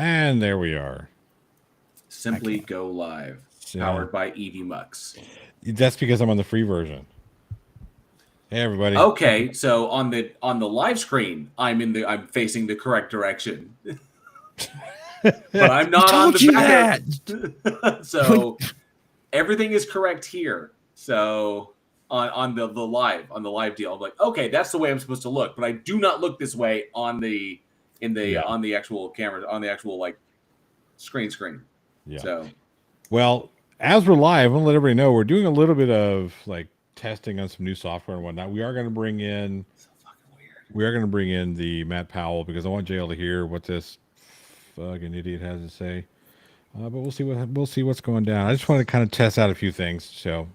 And there we are. Simply go live. Powered by Evie Mux. That's because I'm on the free version. Hey everybody. Okay, so on the live screen, I'm facing the correct direction. But I'm not on the back. So everything is correct here. So on the live deal, I'm like, okay, that's the way I'm supposed to look. But I do not look this way on the actual camera, on the actual like screen. Yeah. So well, as we're live, I'm gonna let everybody know we're doing a little bit of like testing on some new software and whatnot. We are going to bring in the Matt Powell because I want JL to hear what this fucking idiot has to say. But we'll see what's going down. I just want to kind of test out a few things. So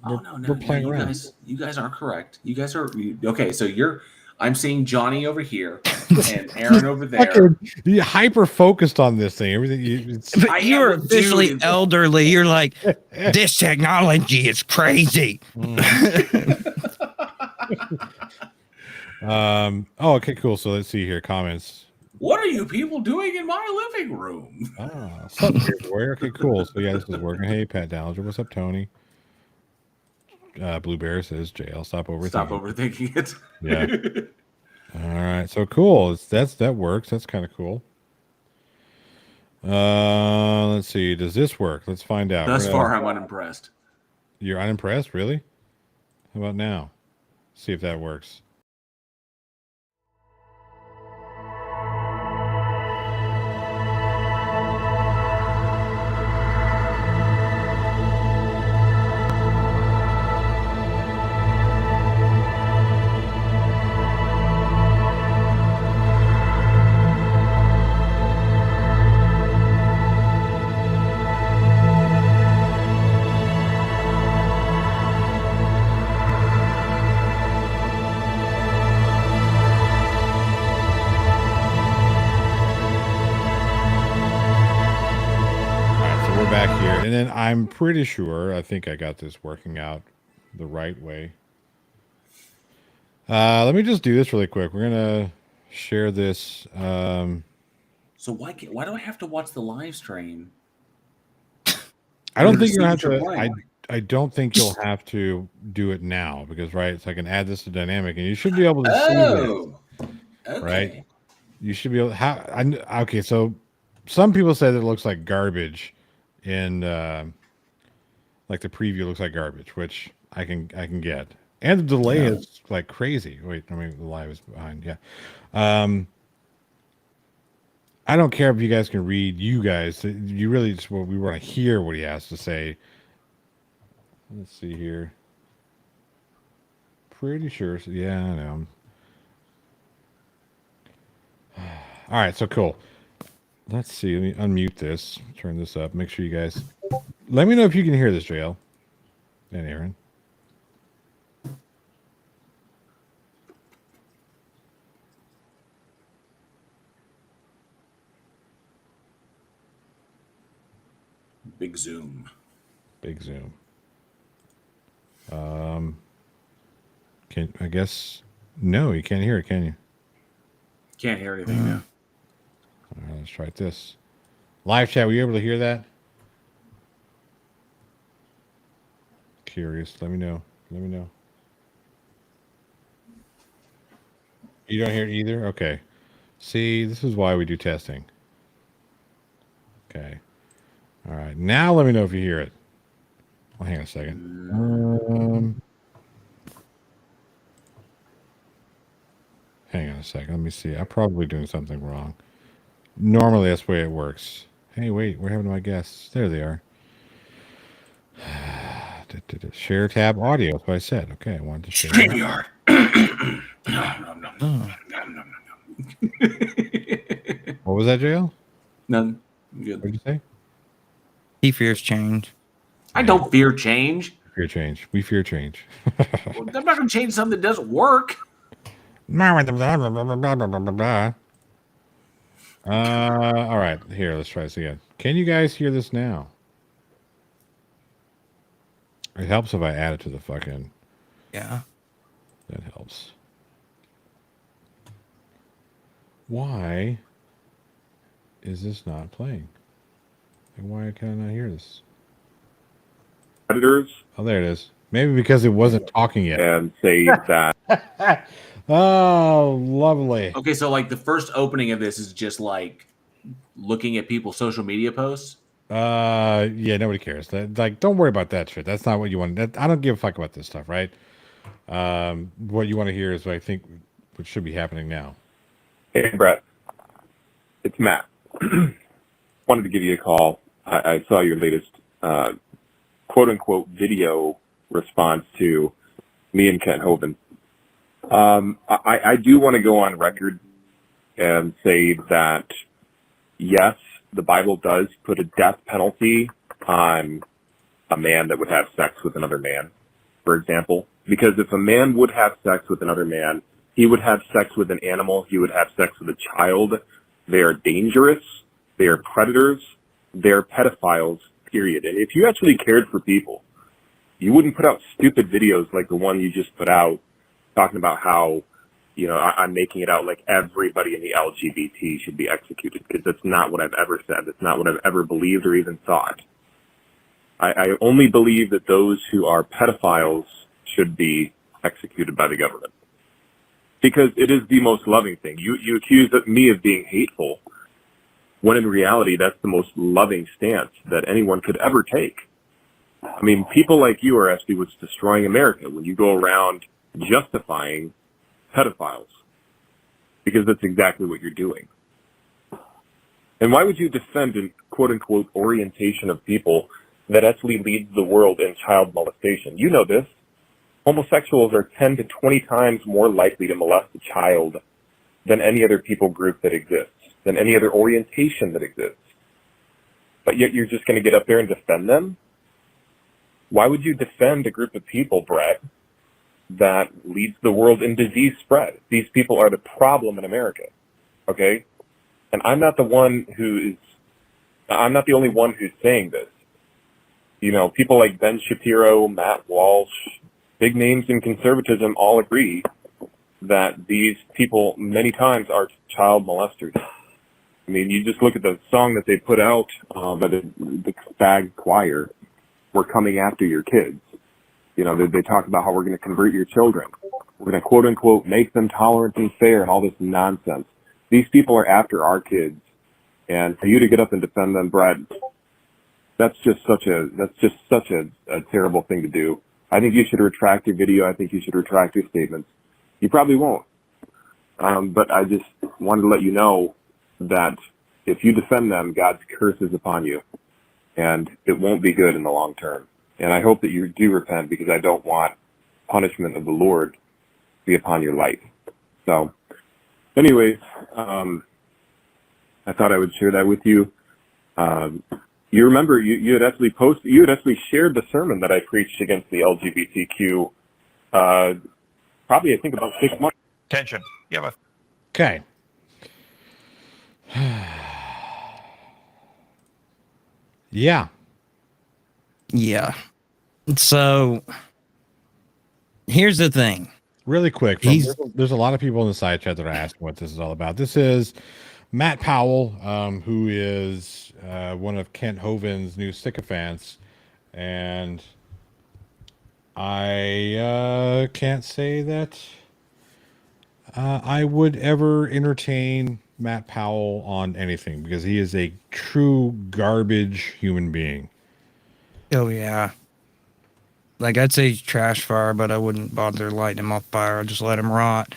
we're playing around. You guys are correct. You guys are okay. So I'm seeing Johnny over here and Aaron over there. You're hyper focused on this thing. Everything. But you're officially elderly. You're like, this technology is crazy. Oh, okay, cool. So let's see here. Comments. What are you people doing in my living room? What's up, Warrior? Okay, cool. So yeah, this is working. Hey, Pat Dallinger. What's up, Tony? Blue Bear says, JL, stop overthinking it. Yeah. All right. So cool. That works. That's kind of cool. Let's see. Does this work? Let's find out. Thus far, I'm unimpressed. You're unimpressed? Really? How about now? See if that works. And then I'm pretty sure, I think I got this working out the right way. Let me just do this really quick. We're going to share this. So why do I have to watch the live stream? I don't think you'll have to. I don't think you'll have to do it now because, right, so I can add this to dynamic and you should be able to see this. Okay. Right? You should be able to. Okay, so some people say that it looks like garbage. And like the preview looks like garbage, which I can get, and the delay is like crazy. Wait, I mean the live is behind. Yeah, I don't care if you guys can read. You guys, you really just we want to hear what he has to say. Let's see here. Pretty sure. Yeah, I know. All right, so cool. Let's see. Let me unmute this. Turn this up. Make sure you guys. Let me know if you can hear this, JL and Aaron. Big zoom. I guess no, you can't hear it, can you? Can't hear anything now. All right, let's try this. Live chat, were you able to hear that? Curious. Let me know. You don't hear it either? Okay. See, this is why we do testing. Okay. All right. Now let me know if you hear it. Well, hang on a second. Hang on a second. Let me see. I'm probably doing something wrong. Normally, that's the way it works. Hey, wait. What happened to my guests? There they are. Share tab audio. That's what I said. Okay, I wanted to share. StreamYard. What was that, JL? None. Good. What did you say? He fears change. I don't fear change. Fear change. We fear change. Well, I'm not going to change something that doesn't work. All right. Here, let's try this again. Can you guys hear this now? It helps if I add it to the fucking... Yeah. That helps. Why is this not playing? And why can I not hear this? Predators. Oh, there it is. Maybe because it wasn't talking yet. And say that. Oh, lovely. Okay, so like the first opening of this is just like looking at people's social media posts. Yeah, nobody cares. Like, don't worry about that shit. That's not what you want. I don't give a fuck about this stuff, right? What you want to hear is what I think what should be happening now. Hey, Brett. It's Matt. Wanted to give you a call. I saw your latest quote-unquote video response to me and Kent Hovind. I do want to go on record and say that, yes, the Bible does put a death penalty on a man that would have sex with another man, for example. Because if a man would have sex with another man, he would have sex with an animal, he would have sex with a child. They are dangerous. They are predators. They're pedophiles, period. And if you actually cared for people, you wouldn't put out stupid videos like the one you just put out talking about how, you know, I'm making it out like everybody in the LGBT should be executed, because that's not what I've ever said. That's not what I've ever believed or even thought. I only believe that those who are pedophiles should be executed by the government, because it is the most loving thing. You accuse me of being hateful, when in reality that's the most loving stance that anyone could ever take. I mean, people like you are actually what's destroying America when you go around justifying pedophiles, because that's exactly what you're doing. And why would you defend an quote-unquote orientation of people that actually leads the world in child molestation? You know this. Homosexuals are 10 to 20 times more likely to molest a child than any other people group that exists, than any other orientation that exists. But yet you're just going to get up there and defend them? Why would you defend a group of people, Brett, that leads the world in disease spread? These people are the problem in America, okay? And I'm not the only one who's saying this. You know, people like Ben Shapiro, Matt Walsh, big names in conservatism all agree that these people many times are child molesters. I mean, you just look at the song that they put out by the Spag Choir, "We're Coming After Your Kids." You know, they talk about how we're going to convert your children. We're going to, quote unquote, make them tolerant and fair and all this nonsense. These people are after our kids. And for you to get up and defend them, Brad, that's just such a terrible thing to do. I think you should retract your video. I think you should retract your statements. You probably won't. But I just wanted to let you know that if you defend them, God's curse is upon you. And it won't be good in the long term. And I hope that you do repent, because I don't want punishment of the Lord to be upon your life. So, anyways, I thought I would share that with you. You remember you had actually shared the sermon that I preached against the LGBTQ, probably I think about 6 months. Attention. Yeah. Okay. Yeah. Yeah. So here's the thing. Really quick. There's a lot of people in the side chat that are asking what this is all about. This is Matt Powell, who is one of Kent Hovind's new sycophants. And I can't say that I would ever entertain Matt Powell on anything, because he is a true garbage human being. Oh, yeah. Like, I'd say trash fire, but I wouldn't bother lighting him on fire. I'd just let him rot.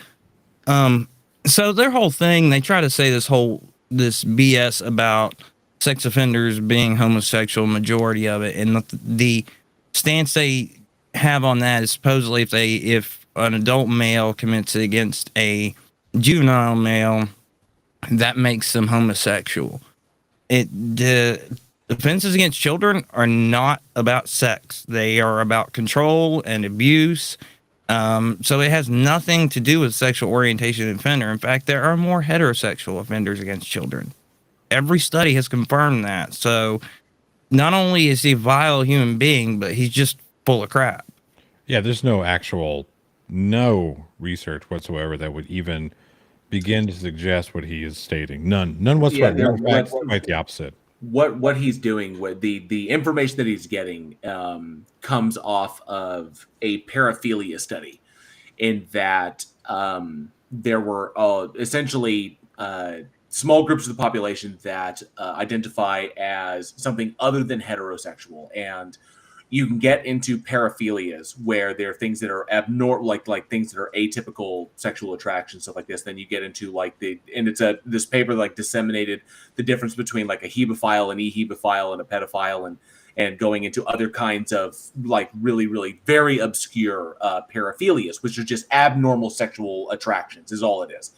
So their whole thing, they try to say this BS about sex offenders being homosexual, majority of it. And the stance they have on that is supposedly if an adult male commits it against a juvenile male, that makes them homosexual. The offenses against children are not about sex. They are about control and abuse. So it has nothing to do with sexual orientation offender. In fact, there are more heterosexual offenders against children. Every study has confirmed that. So not only is he a vile human being, but he's just full of crap. Yeah, there's no research whatsoever that would even begin to suggest what he is stating. None whatsoever. Yeah, In fact, quite the opposite. What he's doing, with the information that he's getting, comes off of a paraphilia study, in that there were essentially small groups of the population that identify as something other than heterosexual, and you can get into paraphilias where there are things that are abnormal, like things that are atypical sexual attraction, stuff like this. Then you get into this paper like disseminated the difference between like a hebephile, an ehebephile, and a pedophile, and going into other kinds of like really, really very obscure paraphilias, which are just abnormal sexual attractions, is all it is.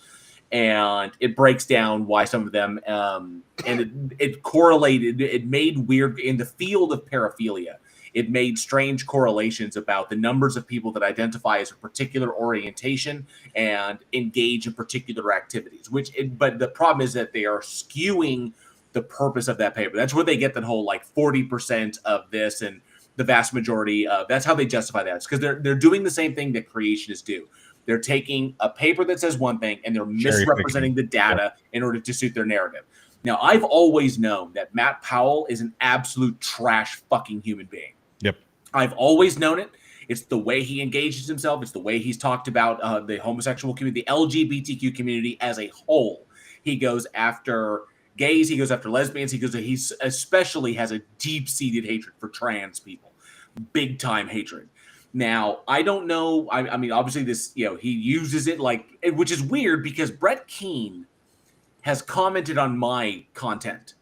And it breaks down why some of them, and it correlated, it made weird in the field of paraphilia. It made strange correlations about the numbers of people that identify as a particular orientation and engage in particular activities. But the problem is that they are skewing the purpose of that paper. That's where they get that whole like 40% of this and the vast majority of that's how they justify that. It's because they're doing the same thing that creationists do. They're taking a paper that says one thing and they're misrepresenting the data in order to suit their narrative. Now, I've always known that Matt Powell is an absolute trash fucking human being. Yep. I've always known it. It's the way he engages himself. It's the way he's talked about the homosexual community, the LGBTQ community as a whole. He goes after gays. He goes after lesbians. He especially has a deep-seated hatred for trans people. Big time hatred. Now, I don't know. I mean, obviously this, he uses it which is weird because Brett Keane has commented on my content.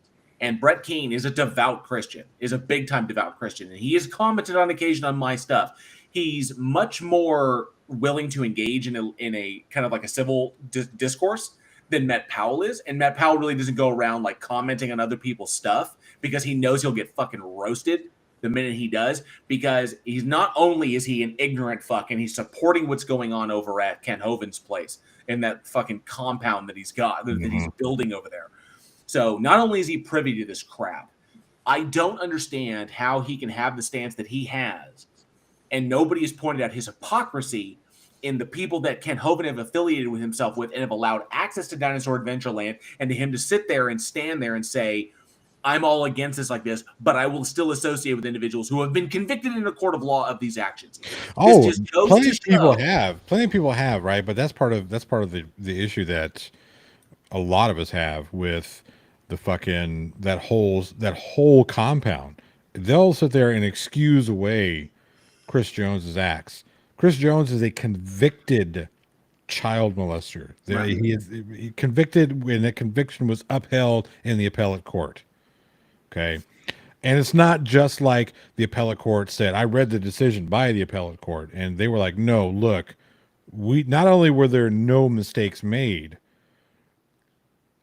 And Brett Keane is a devout Christian, is a big-time devout Christian. And he has commented on occasion on my stuff. He's much more willing to engage in a kind of like a civil discourse than Matt Powell is. And Matt Powell really doesn't go around like commenting on other people's stuff because he knows he'll get fucking roasted the minute he does, because he's not only is he an ignorant fuck and he's supporting what's going on over at Ken Hoven's place in that fucking compound that he's got, that he's building over there. So not only is he privy to this crap, I don't understand how he can have the stance that he has, and nobody has pointed out his hypocrisy in the people that Ken Hoven have affiliated with himself with and have allowed access to Dinosaur Adventureland, and to him to sit there and stand there and say, I'm all against this like this, but I will still associate with individuals who have been convicted in a court of law of these actions. Oh, plenty of people have, right? But that's part of the issue that a lot of us have with the fucking that whole compound. They'll sit there and excuse away Chris Jones's acts. Chris Jones is a convicted child molester. Right. He is convicted when that conviction was upheld in the appellate court. Okay. And it's not just like the appellate court said. I read the decision by the appellate court and they were like, no, look, we not only were there no mistakes made,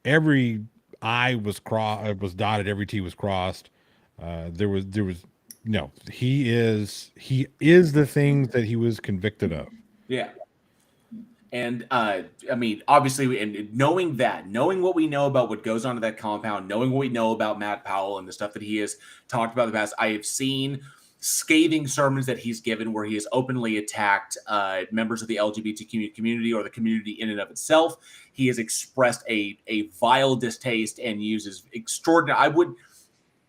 every I was dotted, every T was crossed. There was no. He is the things that he was convicted of. Yeah. And I mean, obviously, and knowing what we know about what goes on to that compound, knowing what we know about Matt Powell and the stuff that he has talked about in the past, I have seen scathing sermons that he's given where he has openly attacked members of the LGBT community or the community in and of itself. He has expressed a vile distaste and uses extraordinary.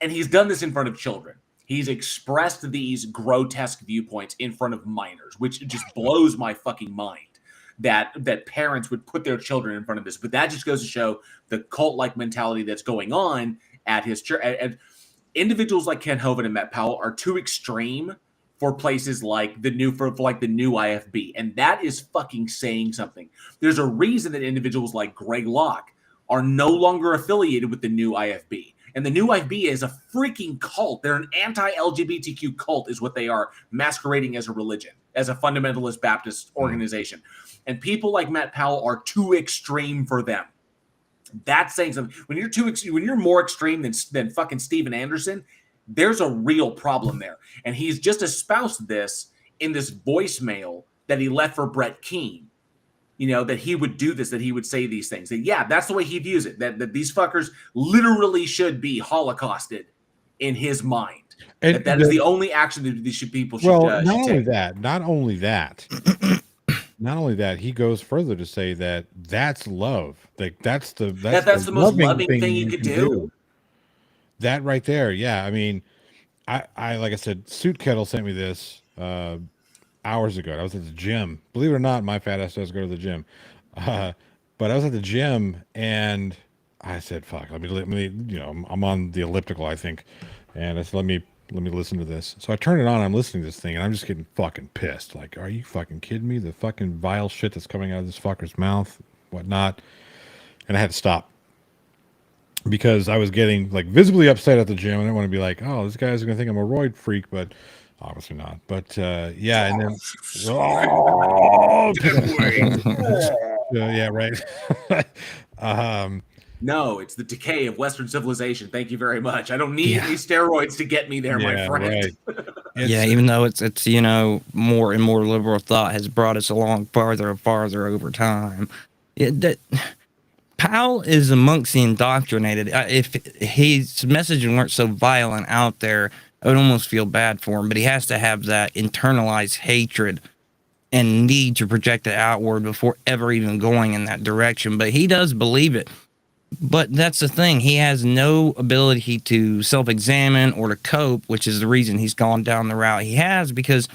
And he's done this in front of children. He's expressed these grotesque viewpoints in front of minors, which just blows my fucking mind. That parents would put their children in front of this, but that just goes to show the cult-like mentality that's going on at his church. And individuals like Ken Hoven and Matt Powell are too extreme for places like the new IFB, and that is fucking saying something. There's a reason that individuals like Greg Locke are no longer affiliated with the new IFB. And the new IFB is a freaking cult. They're an anti-LGBTQ cult is what they are, masquerading as a religion, as a fundamentalist Baptist organization. And people like Matt Powell are too extreme for them. That's saying something. When you're more extreme than fucking Steven Anderson, there's a real problem there. And he's just espoused this in this voicemail that he left for Brett Keane. That he would do this, that he would say these things. That, yeah, that's the way he views it. That these fuckers literally should be holocausted in his mind. And that is the only action that these people should Well, not should only take. that, not only that. not only that, he goes further to say that that's love. Like that's the most loving thing you could can do. That right there, yeah. I mean, I like I said, Suit Kettle sent me this hours ago. I was at the gym. Believe it or not, my fat ass does go to the gym. Uh, but I was at the gym and I said, "Fuck, let me, you know, I'm on the elliptical, I think," and I said, let me listen to this." So I turn it on. I'm listening to this thing, and I'm just getting fucking pissed. Like, are you fucking kidding me? The fucking vile shit that's coming out of this fucker's mouth, whatnot. And I had to stop because I was getting like visibly upset at the gym. I didn't want to be like, "Oh, this guy's gonna think I'm a roid freak," but obviously not. But yeah, and then yeah, right. No, it's the decay of Western civilization. Thank you very much. I don't need any steroids to get me there, my friend. Right. Yeah, even though it's you know, more and more liberal thought has brought us along farther and farther over time. Powell is amongst the indoctrinated. If his messaging weren't so violent out there, I would almost feel bad for him. But he has to have that internalized hatred and need to project it outward before ever even going in that direction. But he does believe it. But that's the thing. He has no ability to self-examine or to cope, which is the reason he's gone down the route he has. Because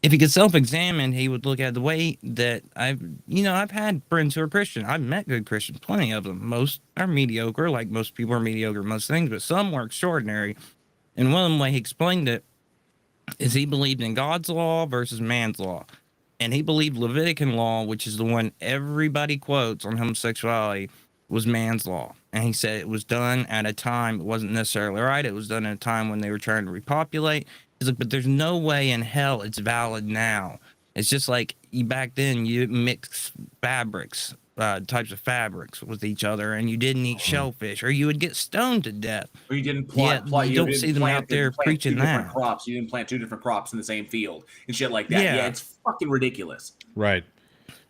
if he could self-examine, he would look at the way that I've had friends who are Christian. I've met good Christians, plenty of them. Most are mediocre, like most people are mediocre at most things, but some were extraordinary. And one of them, way he explained it, is he believed in God's law versus man's law. And he believed Levitican law, which is the one everybody quotes on homosexuality, was man's law. And he said it was done at a time, it wasn't necessarily right. It was done at a time when they were trying to repopulate. He's like, but there's no way in hell it's valid now. It's just like back then you mix fabrics, types of fabrics with each other, and you didn't eat shellfish, or you would get stoned to death. Or you didn't plant. You don't see them out there preaching that. Crops. You didn't plant 2 different crops in the same field and shit like that. Yeah, it's fucking ridiculous. Right.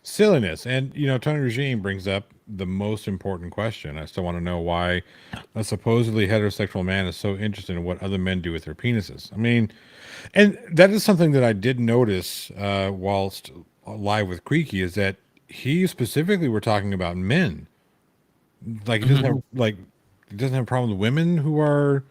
Silliness. And, you know, Tony Regime brings up the most important question. I still want to know why a supposedly heterosexual man is so interested in what other men do with their penises. I mean, and that is something that I did notice whilst live with Creaky, is that he specifically were talking about men. Like, he doesn't have a problem with women who are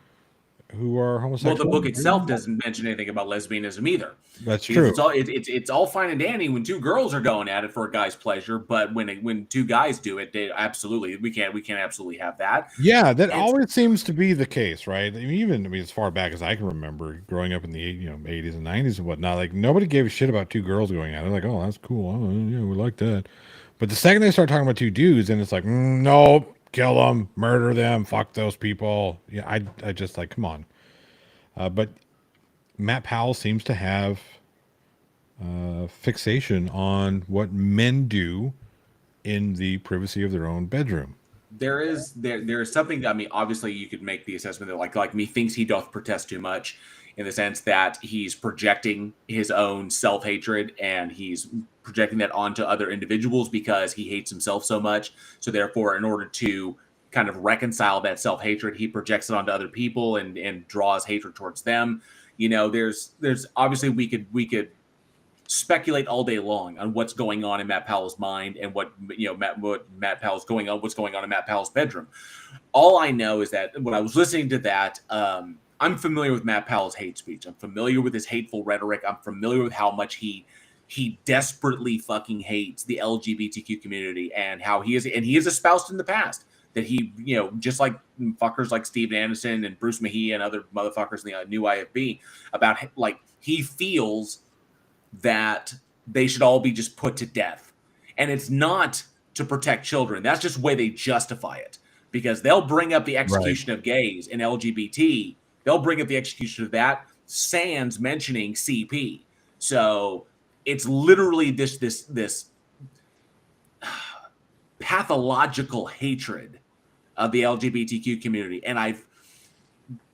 homosexual. Well, the book itself doesn't mention anything about lesbianism either. That's true. It's all fine and dandy when 2 girls are going at it for a guy's pleasure, but when 2 guys do it, we can't absolutely have that. Yeah, that always seems to be the case, right? I mean, as far back as I can remember, growing up in the 80s and 90s and whatnot, like nobody gave a shit about 2 girls going at it. Like, oh, that's cool. Oh, yeah, we like that. But the second they start talking about 2 dudes, and it's like, no, kill them, murder them, fuck those people. Yeah, I just like, come on. But Matt Powell seems to have fixation on what men do in the privacy of their own bedroom. There is something. I mean, obviously, you could make the assessment that like me thinks he doth protest too much, in the sense that he's projecting his own self-hatred and he's projecting that onto other individuals because he hates himself so much. So therefore, in order to kind of reconcile that self-hatred, he projects it onto other people and draws hatred towards them. You know, there's obviously we could speculate all day long on what's going on in Matt Powell's mind and what's going on in Matt Powell's bedroom. All I know is that when I was listening to that, I'm familiar with Matt Powell's hate speech. I'm familiar with his hateful rhetoric. I'm familiar with how much he desperately fucking hates the LGBTQ community and how he has espoused in the past that he, just like fuckers like Steve Anderson and Bruce Mejia and other motherfuckers in the new IFB, about like he feels that they should all be just put to death. And it's not to protect children. That's just the way they justify it, because they'll bring up the execution of gays and LGBT. They'll bring up the execution of that sans mentioning CP. So it's literally this pathological hatred of the LGBTQ community. And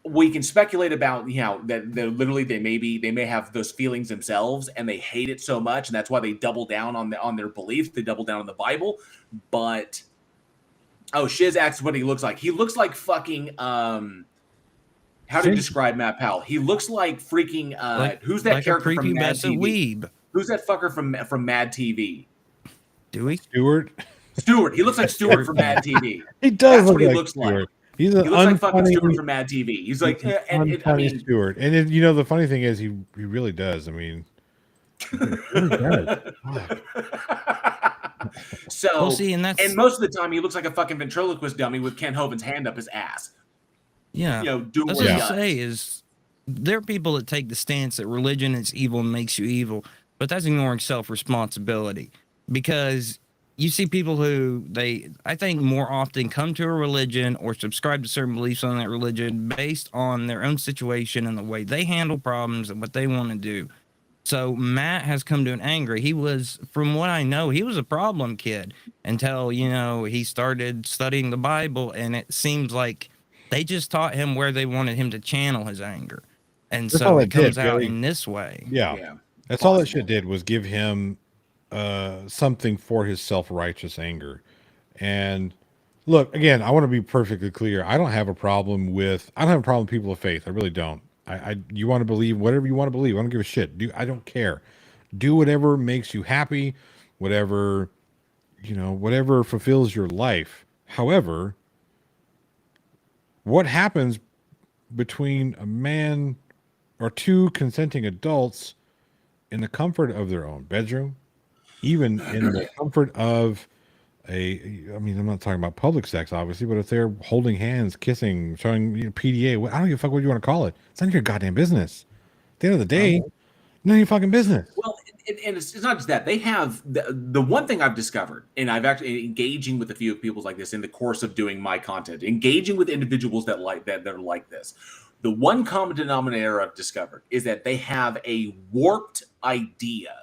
we can speculate about that literally they may have those feelings themselves and they hate it so much, and that's why they double down on their beliefs. They double down on the Bible. But Shiz asks what he looks like. He looks like fucking how to describe Matt Powell? He looks like freaking who's that character from Mad TV? Weeb. Who's that fucker from Mad TV? Do we? Stewart. Stewart. He looks like Stewart from Mad TV. He does That's look what he like looks Stewart. like. He's He an looks like fucking unfunny, Stewart from Mad TV. He's like, unfunny Stewart. And it, the funny thing is, he really does. I mean, he really does. So, Well, see, and most of the time he looks like a fucking ventriloquist dummy with Ken Hovind's hand up his ass. Yeah. Doing That's what what he I does. say is there are people that take the stance that religion is evil and makes you evil, but that's ignoring self-responsibility, because you see people who I think more often come to a religion or subscribe to certain beliefs on that religion based on their own situation and the way they handle problems and what they want to do. So Matt has come to an angry. He was, from what I know, he was a problem kid until, he started studying the Bible, and it seems like they just taught him where they wanted him to channel his anger. And That's so all it it comes did, out really. in this way. Yeah. That's all that shit did, was give him something for his self-righteous anger. And look, again, I want to be perfectly clear. I don't have a problem with people of faith. I really don't. You want to believe whatever you want to believe. I don't give a shit. I don't care. Do whatever makes you happy, whatever fulfills your life. However, what happens between a man or two consenting adults in the comfort of their own bedroom, even in the comfort of I'm not talking about public sex, obviously, but if they're holding hands, kissing, showing PDA, I don't give a fuck what you want to call it. It's none of your goddamn business. At the end of the day, none of your fucking business. Well, and it's not just that. They have the one thing I've discovered, and I've actually engaging with a few people like this in the course of doing my content, engaging with individuals that are like this. The one common denominator I've discovered is that they have a warped idea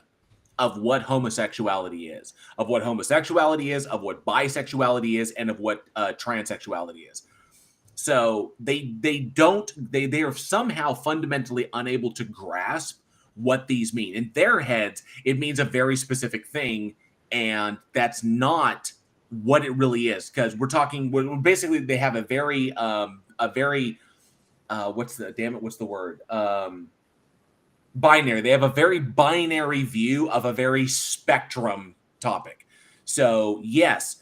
of what homosexuality is, of what bisexuality is, and of what transsexuality is. So they are somehow fundamentally unable to grasp what these mean. In their heads, it means a very specific thing, and that's not what it really is. Because basically they have a very what's the word? Binary. They have a very binary view of a very spectrum topic. So yes,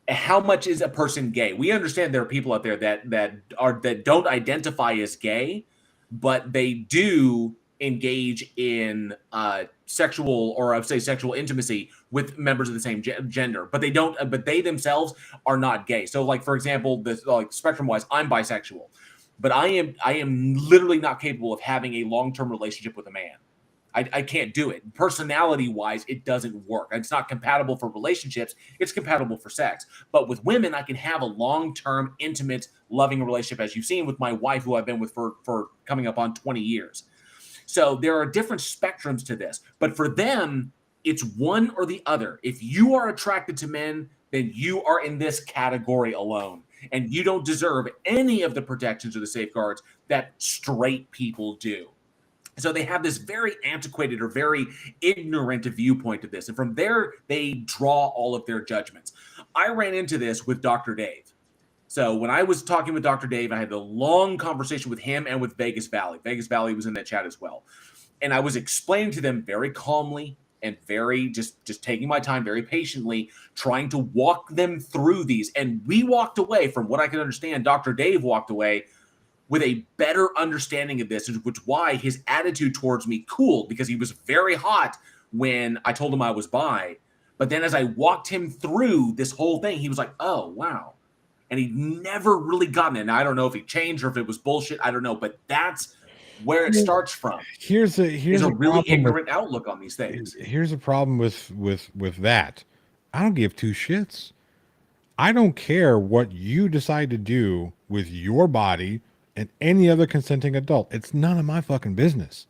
how much is a person gay? We understand there are people out there that don't identify as gay, but they do engage in sexual intimacy with members of the same gender, but they themselves are not gay. So, like, for example, spectrum wise, I'm bisexual, but I am literally not capable of having a long-term relationship with a man. I can't do it. Personality-wise, it doesn't work. It's not compatible for relationships. It's compatible for sex. But with women, I can have a long-term, intimate, loving relationship, as you've seen with my wife, who I've been with for coming up on 20 years. So there are different spectrums to this. But for them, it's one or the other. If you are attracted to men, then you are in this category alone. And you don't deserve any of the protections or the safeguards that straight people do. So they have this very antiquated or very ignorant viewpoint of this. And from there, they draw all of their judgments. I ran into this with Dr. Dave. So when I was talking with Dr. Dave, I had a long conversation with him and with Vegas Valley. Vegas Valley was in that chat as well. And I was explaining to them very calmly and very just taking my time, very patiently, trying to walk them through these. And we walked away, from what I could understand, Dr. Dave walked away with a better understanding of this, which is why his attitude towards me cooled, because he was very hot when I told him I was bi. But then as I walked him through this whole thing, he was like, oh, wow. And he never really gotten it. Now, I don't know if he changed or if it was bullshit. I don't know. But that's where it starts from. Here's a really ignorant outlook on these things. Here's a problem with that. I don't give two shits. I don't care what you decide to do with your body and any other consenting adult. It's none of my fucking business.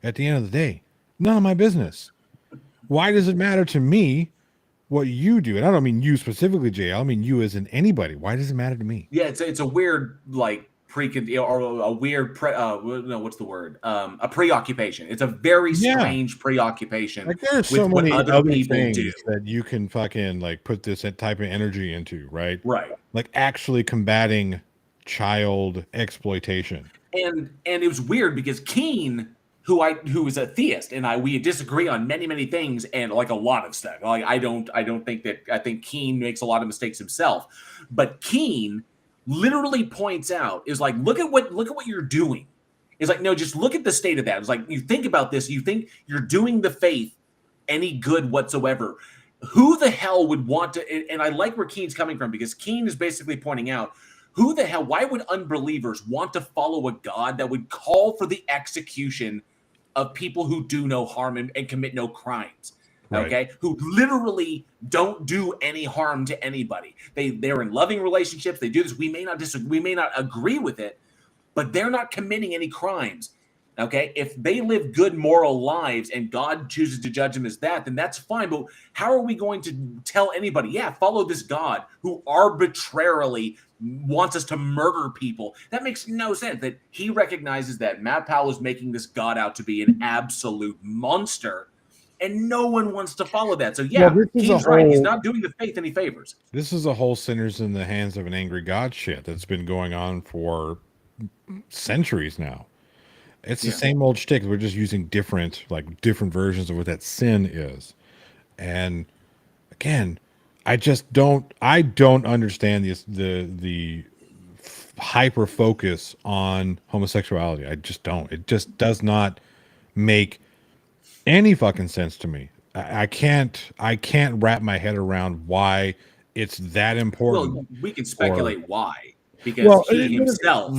At the end of the day, none of my business. Why does it matter to me what you do? And I don't mean you specifically, JL. I mean you as in anybody. Why does it matter to me? Yeah, it's a weird a weird what's the word? A preoccupation. It's a very strange preoccupation. Like there's so many other things that you can fucking like put this type of energy into, right? Right. Like actually combating child exploitation. And it was weird because Keen, who is a theist, and we disagree on many things, and like a lot of stuff. Like I think Keene makes a lot of mistakes himself, but Keene literally points out is like, look at what you're doing. It's like, no, just look at the state of that. It's like, you think about this, you think you're doing the faith any good whatsoever. Who the hell would want to? And I like where Keene's coming from, because Keene is basically pointing out, who the hell, why would unbelievers want to follow a God that would call for the execution of people who do no harm and commit no crimes? Okay, right. Who literally don't do any harm to anybody. They're in loving relationships. They do this. We may not disagree. We may not agree with it, but they're not committing any crimes. Okay, if they live good moral lives and God chooses to judge them as that, then that's fine. But how are we going to tell anybody, yeah, follow this God who arbitrarily wants us to murder people? That makes no sense. That he recognizes that Matt Powell is making this God out to be an absolute monster, and no one wants to follow that. So yeah, he's right. He's not doing the faith any favors. This is a whole sinners in the hands of an angry God shit that's been going on for centuries now. It's the same old shtick. We're just using different versions of what that sin is. And again, I don't understand the hyper focus on homosexuality. I just don't. It just does not make any fucking sense to me. I can't wrap my head around why it's that important. Well, we can speculate why. Because he himself,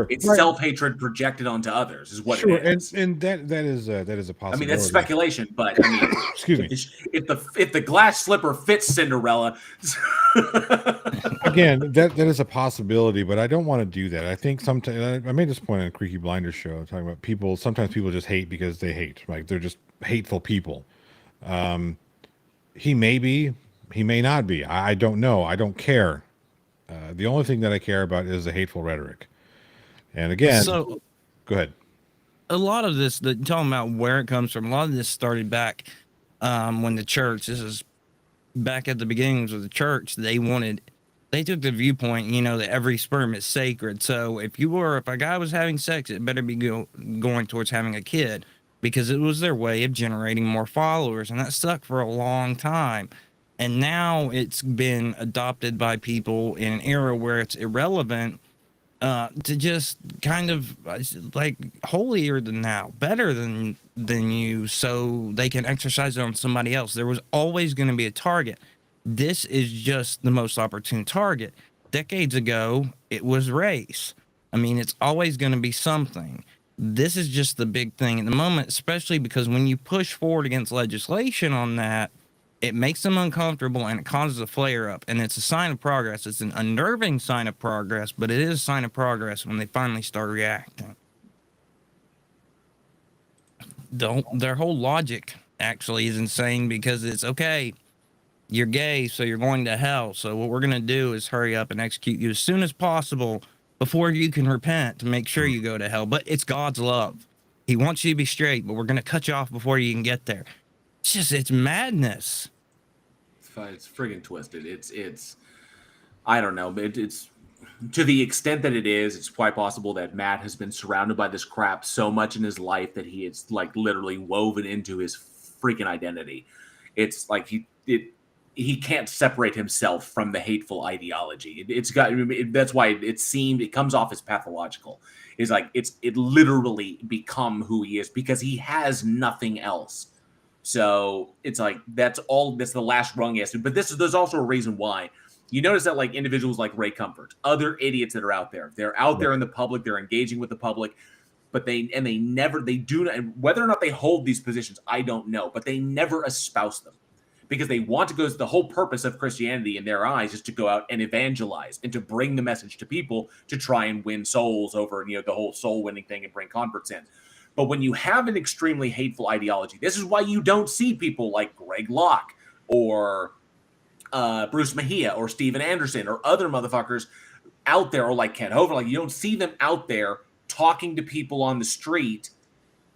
it's right. Self-hatred projected onto others is what it is. And that is a possibility. I mean, that's speculation, but I mean, excuse me. If the glass slipper fits Cinderella, again, that is a possibility, but I don't want to do that. I think sometimes I made this point on a Creaky Blinders show talking about people. Sometimes people just hate because they hate, like they're just hateful people. He may be, he may not be. I don't know. I don't care. The only thing that I care about is the hateful rhetoric. And again, so go ahead. A lot of this, talking about where it comes from, a lot of this started back when the church, this is back at the beginnings of the church, they took the viewpoint, that every sperm is sacred. So if a guy was having sex, it better be going towards having a kid, because it was their way of generating more followers. And that stuck for a long time. And now it's been adopted by people in an era where it's irrelevant to just kind of like holier than thou, better than you, so they can exercise it on somebody else. There was always going to be a target. This is just the most opportune target. Decades ago, it was race. I mean, it's always going to be something. This is just the big thing at the moment, especially because when you push forward against legislation on that, it makes them uncomfortable and it causes a flare up. And it's a sign of progress. It's an unnerving sign of progress, but it is a sign of progress when they finally start reacting. Their whole logic actually is insane, because it's okay, you're gay, so you're going to hell. So what we're going to do is hurry up and execute you as soon as possible before you can repent to make sure you go to hell. But it's God's love. He wants you to be straight, but we're going to cut you off before you can get there. It's madness. It's friggin' twisted. It's I don't know. It's to the extent that it is, it's quite possible that Matt has been surrounded by this crap so much in his life that he is like literally woven into his freaking identity. It's like he can't separate himself from the hateful ideology. That's why it comes off as pathological. It's like it literally become who he is, because he has nothing else. So it's like that's the last rung he has to. But there's also a reason why. You notice that like individuals like Ray Comfort, other idiots that are out there, they're out there in the public, they're engaging with the public, but they do not, and whether or not they hold these positions, I don't know, but they never espouse them, because they want to go. The whole purpose of Christianity in their eyes is to go out and evangelize and to bring the message to people to try and win souls over, the whole soul winning thing and bring converts in. But when you have an extremely hateful ideology, this is why you don't see people like Greg Locke or Bruce Mejia or Steven Anderson or other motherfuckers out there, or like Ken Hovind. Like, you don't see them out there talking to people on the street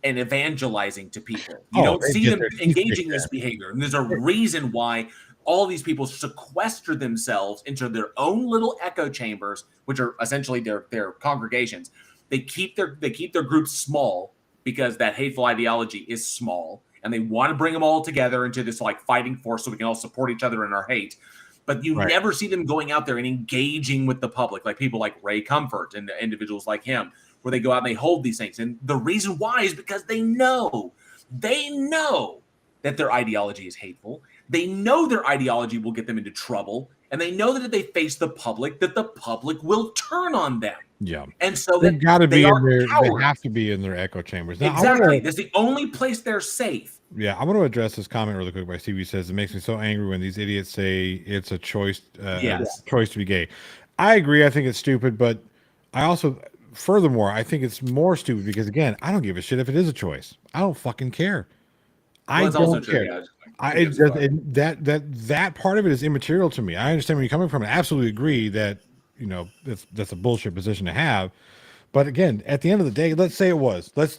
and evangelizing to people. You don't see them engaging in this behavior. And there's a reason why all these people sequester themselves into their own little echo chambers, which are essentially their congregations. They keep their groups small, because that hateful ideology is small and they want to bring them all together into this like fighting force so we can all support each other in our hate. But you never see them going out there and engaging with the public, like people like Ray Comfort and individuals like him, where they go out and they hold these things. And the reason why is because they know that their ideology is hateful. They know their ideology will get them into trouble. And they know that if they face the public, that the public will turn on them. Yeah. And so they've got to be in their, cowards. they have to be in their echo chambers. Now, exactly. That's the only place they're safe. Yeah, I want to address this comment really quick by Stevie. Says it makes me so angry when these idiots say it's a choice, choice to be gay. I agree. I think it's stupid, but I also, furthermore, I think it's more stupid because again, I don't give a shit if it is a choice. I don't fucking care. I don't care. That part of it is immaterial to me. I understand where you're coming from. I absolutely agree that that's a bullshit position to have. But again, at the end of the day, let's say it was. Let's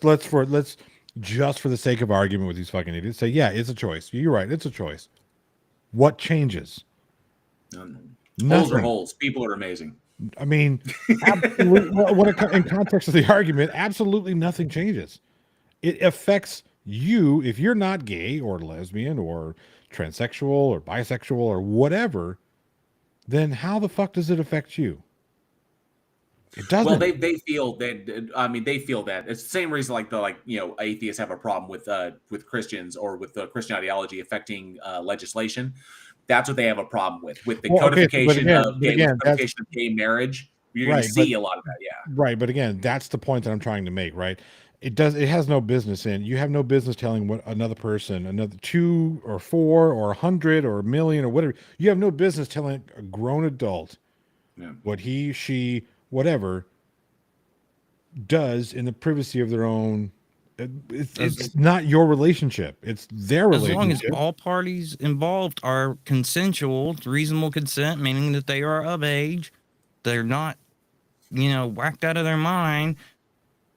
just for the sake of argument with these fucking idiots, say, yeah, it's a choice. You're right. It's a choice. What changes? Nothing. Nothing. Holes are holes. People are amazing. I mean, absolutely, in context of the argument, absolutely nothing changes. It affects you if you're not gay or lesbian or transsexual or bisexual or whatever, then how the fuck does it affect you? It doesn't. Well, they feel that. I mean, they feel that it's the same reason like atheists have a problem with Christians or with the Christian ideology affecting legislation. That's what they have a problem with the codification of gay marriage. You're going to see a lot of that, yeah. Right, but again, that's the point that I'm trying to make. Right, it has no business in. You have no business telling what another person, another 2 or 4 or 100 or 1,000,000 or whatever. You have no business telling a grown adult what he, she, whatever does in the privacy of their own. It's not your relationship. It's their relationship. As long as all parties involved are consensual, reasonable consent, meaning that they are of age, they're not, whacked out of their mind,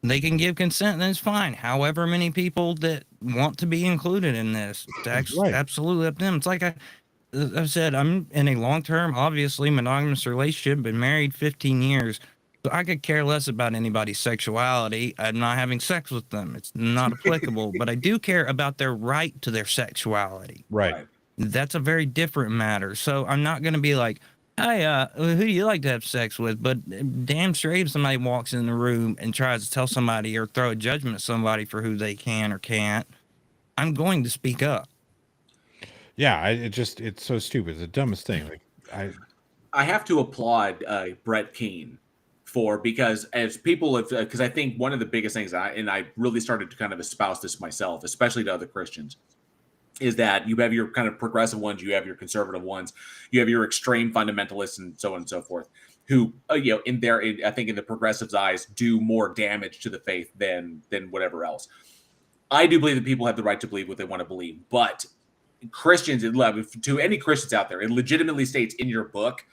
they can give consent, then it's fine. However many people that want to be included in this, it's absolutely up to them. It's like I said, I'm in a long-term, obviously monogamous relationship, been married 15 years. So I could care less about anybody's sexuality. I'm not having sex with them. It's not applicable. But I do care about their right to their sexuality. Right. That's a very different matter. So I'm not going to be like, hey, who do you like to have sex with? But damn straight if somebody walks in the room and tries to tell somebody or throw a judgment at somebody for who they can or can't, I'm going to speak up. Yeah, it's so stupid. It's the dumbest thing. Like I have to applaud Brett Keane because as people have, because I think one of the biggest things, I really started to kind of espouse this myself, especially to other Christians, is that you have your kind of progressive ones, you have your conservative ones, you have your extreme fundamentalists, and so on and so forth, who, I think in the progressives' eyes, do more damage to the faith than whatever else. I do believe that people have the right to believe what they want to believe, but Christians, to any Christians out there, it legitimately states in your book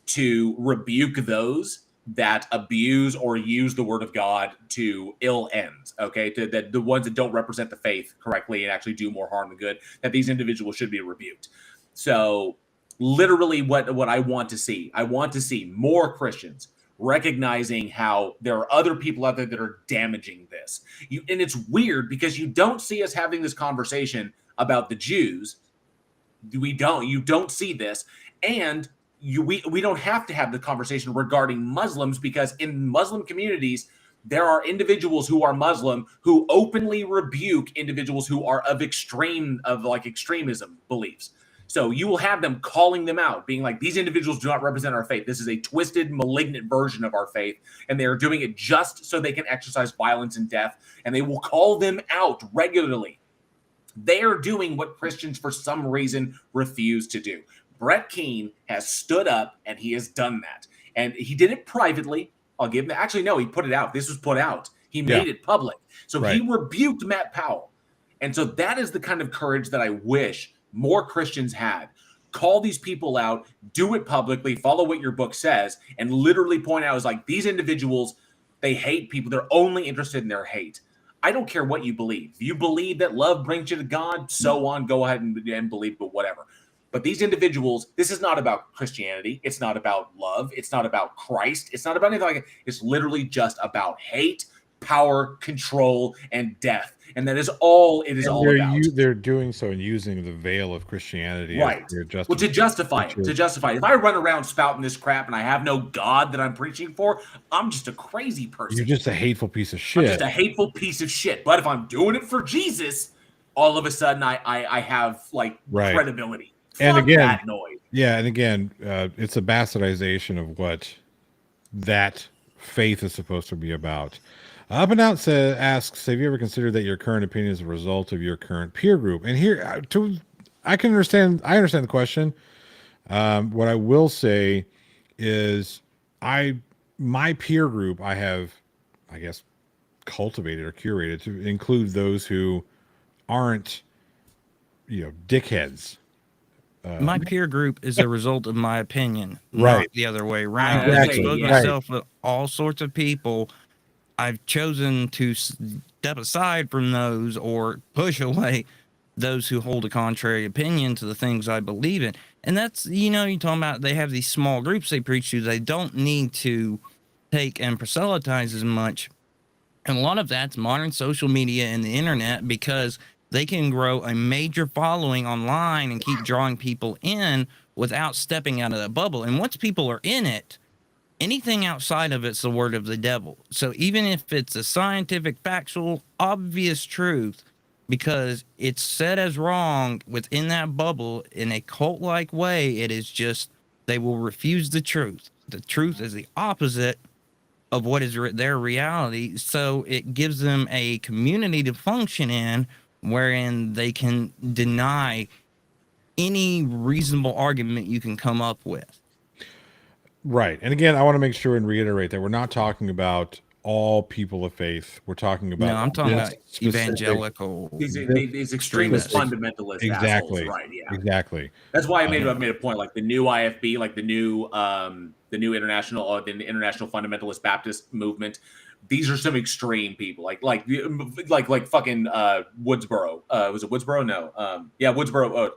to rebuke those that abuse or use the word of God to ill ends, okay? That the ones that don't represent the faith correctly and actually do more harm than good, that these individuals should be rebuked. So literally what I want to see more Christians recognizing how there are other people out there that are damaging this. And it's weird because you don't see us having this conversation about the Jews. You don't see this. And we don't have to have the conversation regarding Muslims because in Muslim communities, there are individuals who are Muslim who openly rebuke individuals who are of extremism beliefs. So you will have them calling them out, being like, these individuals do not represent our faith. This is a twisted, malignant version of our faith, and they are doing it just so they can exercise violence and death, and they will call them out regularly. They are doing what Christians, for some reason, refuse to do. Brett Keane has stood up, and he has done that. And he did it privately. I'll give him that. Actually, no, he put it out. This was put out. He made it public. So he rebuked Matt Powell. And so that is the kind of courage that I wish more Christians had. Call these people out, do it publicly, follow what your book says, and literally point out, is like, these individuals, they hate people. They're only interested in their hate. I don't care what you believe. If you believe that love brings you to God, so on, go ahead and believe, but whatever. But these individuals, this is not about Christianity. It's not about love. It's not about Christ. It's not about anything like that. It's literally just about hate, power, control, and death. And that is all it is all about. They're doing so and using the veil of Christianity, right? Well, to justify it. To justify it. If I run around spouting this crap and I have no God that I'm preaching for, I'm just a crazy person. You're just a hateful piece of shit. I'm just a hateful piece of shit. But if I'm doing it for Jesus, all of a sudden I have like credibility. And Fuck again, that noise. Yeah, and again, it's a bastardization of what that faith is supposed to be about. Up and Out asks, have you ever considered that your current opinion is a result of your current peer group? And here, I understand the question. What I will say is my peer group, I have, I guess, cultivated or curated to include those who aren't, dickheads. My peer group is a result of my opinion, right? Not the other way around. Exactly. I've exposed myself to all sorts of people. I've chosen to step aside from those or push away those who hold a contrary opinion to the things I believe in. And that's, you're talking about they have these small groups they preach to. They don't need to take and proselytize as much. And a lot of that's modern social media and the internet, because they can grow a major following online and keep drawing people in without stepping out of that bubble. And once people are in it, anything outside of it's the word of the devil. So even if it's a scientific, factual, obvious truth, because it's said as wrong within that bubble in a cult-like way, it is just, they will refuse the truth. The truth is the opposite of what is their reality. So it gives them a community to function in, wherein they can deny any reasonable argument you can come up with. Right. And again, I want to make sure and reiterate that we're not talking about all people of faith. We're talking about... No, I'm talking about evangelical... These extremist fundamentalist exactly. Assholes, right, yeah. Exactly. That's why I made a point, like the new IFB, like the new international fundamentalist Baptist movement. These are some extreme people, like fucking Woodsboro. Was it Woodsboro? No. Yeah, Woodsboro.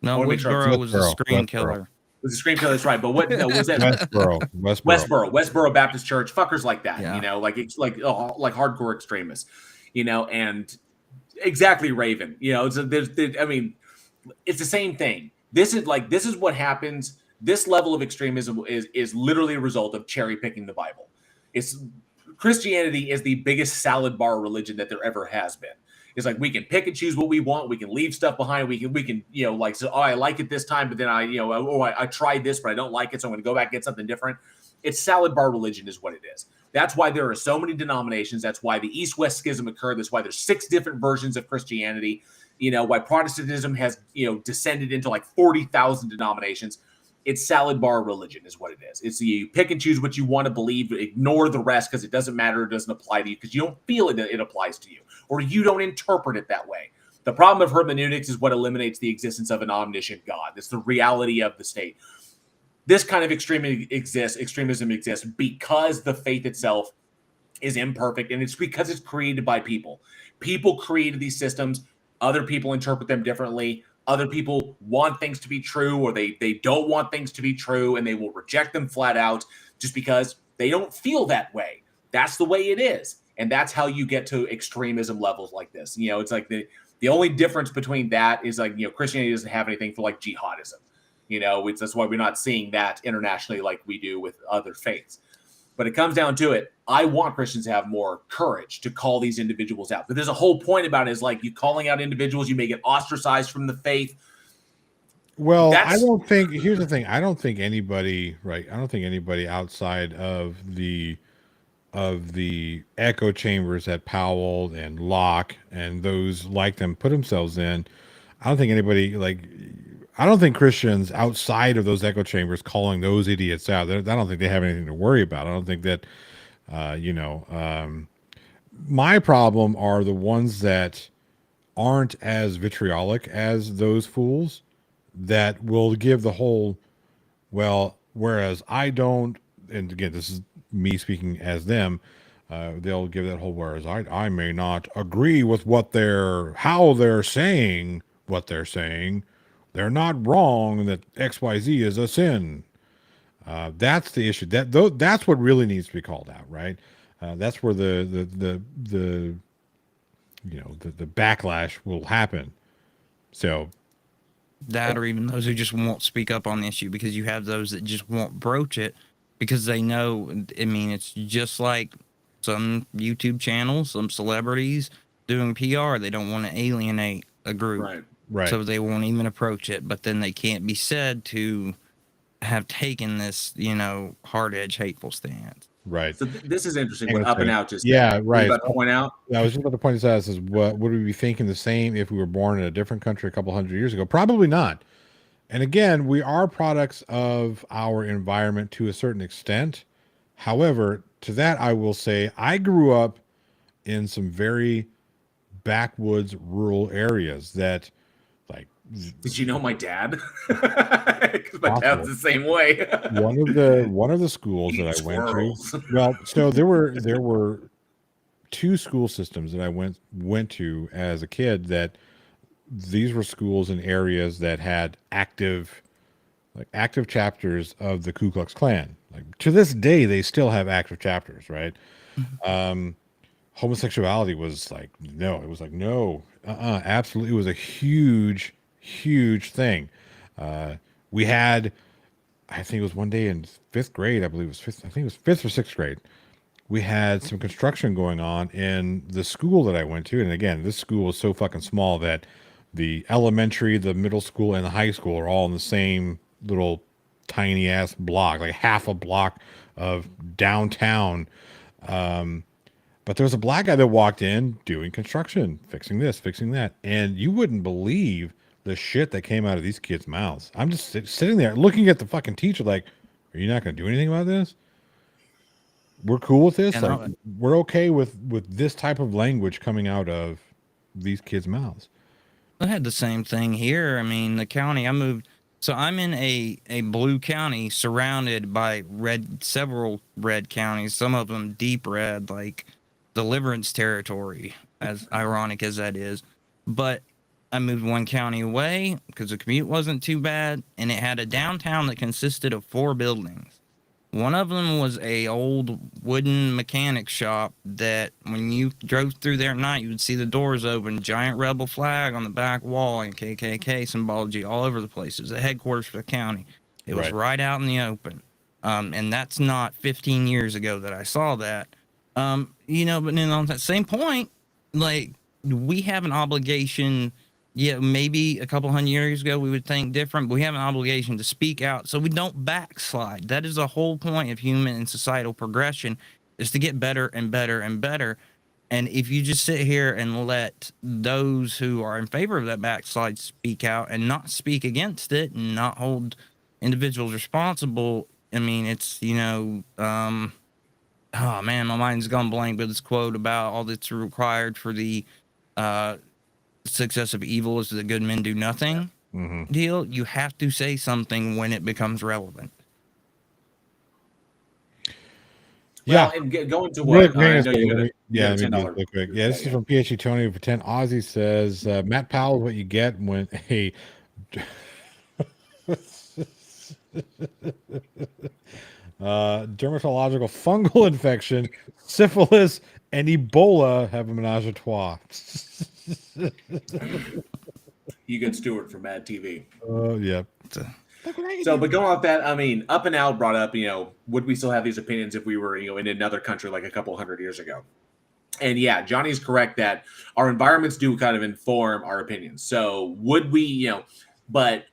No, Woodsboro was a screen killer. It was a screen killer, that's right. But what was that? Westboro Baptist Church, fuckers like that. Yeah. Like hardcore extremists. And exactly Raven. It's the same thing. This is what happens. This level of extremism is literally a result of cherry picking the Bible. Christianity is the biggest salad bar religion that there ever has been. It's like we can pick and choose what we want. We can leave stuff behind. We can say, I like it this time, but then I tried this, but I don't like it, so I'm going to go back and get something different. It's salad bar religion is what it is. That's why there are so many denominations. That's why the East-West Schism occurred. That's why there's 6 different versions of Christianity. Why Protestantism has descended into like 40,000 denominations. It's salad bar religion is what it is. It's you pick and choose what you want to believe, ignore the rest because it doesn't matter, it doesn't apply to you because you don't feel it applies to you, or you don't interpret it that way. The problem of hermeneutics is what eliminates the existence of an omniscient God. It's the reality of the state. This kind of extremism exists because the faith itself is imperfect, and it's because it's created by people. People created these systems. Other people interpret them differently. Other people want things to be true, or they don't want things to be true, and they will reject them flat out just because they don't feel that way. That's the way it is. And that's how you get to extremism levels like this. It's like the only difference between that is like, Christianity doesn't have anything for like jihadism. That's why we're not seeing that internationally like we do with other faiths. But it comes down to it. I want Christians to have more courage to call these individuals out. But there's a whole point about it is like you calling out individuals, you may get ostracized from the faith. Well, here's the thing. I don't think anybody outside of the echo chambers that Powell and Locke and those like them put themselves in. I don't think Christians outside of those echo chambers calling those idiots out. I don't think they have anything to worry about. I don't think that, my problem are the ones that aren't as vitriolic as those fools that will give the whole, well, whereas I don't, and again, this is me speaking as them, they'll give that whole, whereas I may not agree with how they're saying what they're saying. They're not wrong that XYZ is a sin. That's the issue. That's what really needs to be called out, right? That's where the the backlash will happen. So that, or even those who just won't speak up on the issue, because you have those that just won't broach it because they know. I mean, it's just like some YouTube channels, some celebrities doing PR. They don't want to alienate a group, right. so they won't even approach it. But then they can't be said to have taken this, hard edge, hateful stance. Right. So this is interesting. What Up and Out just yeah, said. right. About to point out. I was just about to point this out. It says, what would we be thinking the same if we were born in a different country a couple hundred years ago? Probably not. And again, we are products of our environment to a certain extent. However, to that I will say, I grew up in some very backwoods rural areas that, like, did you know my dad? Because my dad's the same way. one of the schools that I went to. Well, so there were two school systems that I went to as a kid. That these were schools in areas that had active chapters of the Ku Klux Klan. Like, to this day, they still have active chapters, right? Homosexuality was like, no, it was like, no, absolutely. It was a huge, huge thing. We had, I think it was one day in fifth grade, I believe it was fifth, I think it was fifth or sixth grade. We had some construction going on in the school that I went to. And again, this school was so fucking small that the elementary, the middle school, and the high school are all in the same little tiny ass block, like half a block of downtown. But there was a black guy that walked in doing construction, fixing this, fixing that. And you wouldn't believe the shit that came out of these kids' mouths. I'm just sitting there looking at the fucking teacher like, are you not going to do anything about this? We're cool with this. Like, we're okay with this type of language coming out of these kids' mouths. I had the same thing here. I mean, the county I moved, so I'm in a blue county surrounded by several red counties, some of them deep red, like Deliverance territory, as ironic as that is. But I moved one county away because the commute wasn't too bad, and it had a downtown that consisted of 4 buildings. One of them was a old wooden mechanic shop that when you drove through there at night, you would see the doors open, giant rebel flag on the back wall, and KKK symbology all over the place. It was the headquarters for the county. It was right out in the open. And that's not 15 years ago that I saw that. But then on that same point, like, we have an obligation. Yeah, maybe a couple hundred years ago we would think different, but we have an obligation to speak out so we don't backslide. That is the whole point of human and societal progression, is to get better and better and better. And if you just sit here and let those who are in favor of that backslide speak out and not speak against it and not hold individuals responsible, I mean, it's, oh man, my mind's gone blank, but this quote about all that's required for the success of evil is that good men do nothing deal. You have to say something when it becomes relevant. Well, and going to what? I know you're gonna, real quick. Yeah, this is from PhD Tony for 10. Ozzy says, Matt Powell is what you get when a dermatological fungal infection, syphilis, and Ebola have a menage a trois. You get Stewart from Mad TV. Oh, yeah. So, but going off that, I mean, Up and Out brought up, would we still have these opinions if we were, in another country like a couple hundred years ago? And yeah, Johnny's correct that our environments do kind of inform our opinions. So would we, but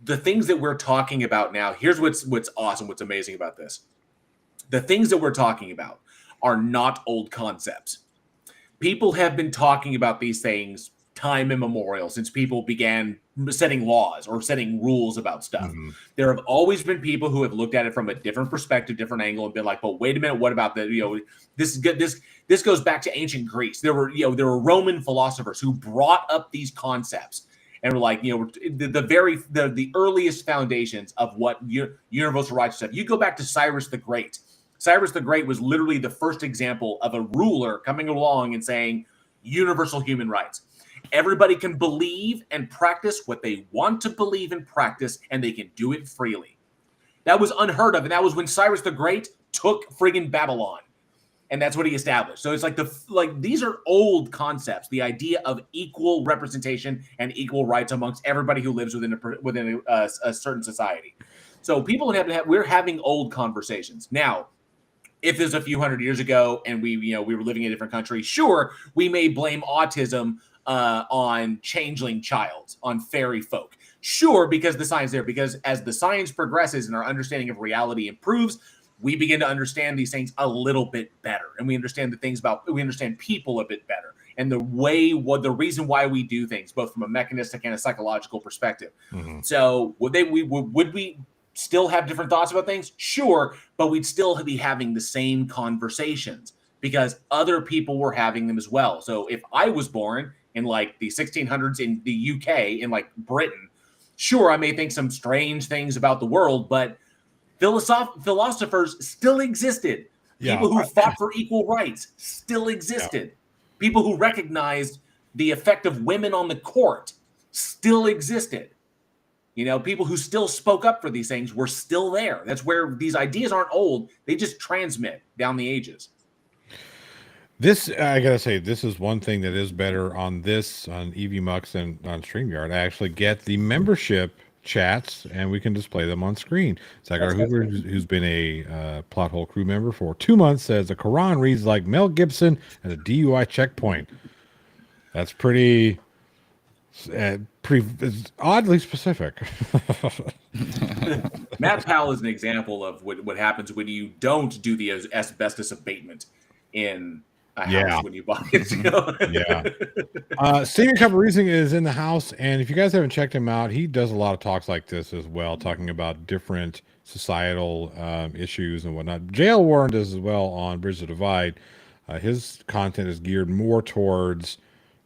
the things that we're talking about now, here's what's awesome, what's amazing about this. The things that we're talking about are not old concepts. People have been talking about these things time immemorial, since people began setting laws or setting rules about stuff. There have always been people who have looked at it from a different perspective, different angle, and been like, but wait a minute, what about the, this is good. This goes back to ancient Greece. There were Roman philosophers who brought up these concepts and were like, the earliest foundations of what universal rights stuff. You go back to Cyrus the Great. Cyrus the Great was literally the first example of a ruler coming along and saying universal human rights. Everybody can believe and practice what they want to believe and practice, and they can do it freely. That was unheard of, and that was when Cyrus the Great took friggin' Babylon. And that's what he established. So it's like these are old concepts. The idea of equal representation and equal rights amongst everybody who lives within a certain society. So people we're having old conversations now. If there's a few hundred years ago and we were living in a different country, sure, we may blame autism on changeling childs, on fairy folk. Sure, because the science there, because as the science progresses and our understanding of reality improves, we begin to understand these things a little bit better. And we understand we understand people a bit better. And the reason why we do things, both from a mechanistic and a psychological perspective. Mm-hmm. So would we still have different thoughts about things? Sure, but we'd still be having the same conversations because other people were having them as well. So if I was born in like the 1600s in the UK, in like Britain, sure, I may think some strange things about the world, but philosophers still existed. People who fought for equal rights still existed. Yeah. People who recognized the effect of women on the court still existed. People who still spoke up for these things were still there. That's where these ideas aren't old. They just transmit down the ages. This, I gotta say, this is one thing that is better on EVMux and on StreamYard. I actually get the membership chats and we can display them on screen. Zagar Hoover, who's been a Plot Hole crew member for 2 months, says the Quran reads like Mel Gibson at a DUI checkpoint. That's pretty oddly specific. Matt Powell is an example of what happens when you don't do the asbestos abatement in a house when you buy it. Stephen Caparizing is in the house, and if you guys haven't checked him out, he does a lot of talks like this as well, talking about different societal issues and whatnot. JL Warren does as well on Bridge the Divide. His content is geared more towards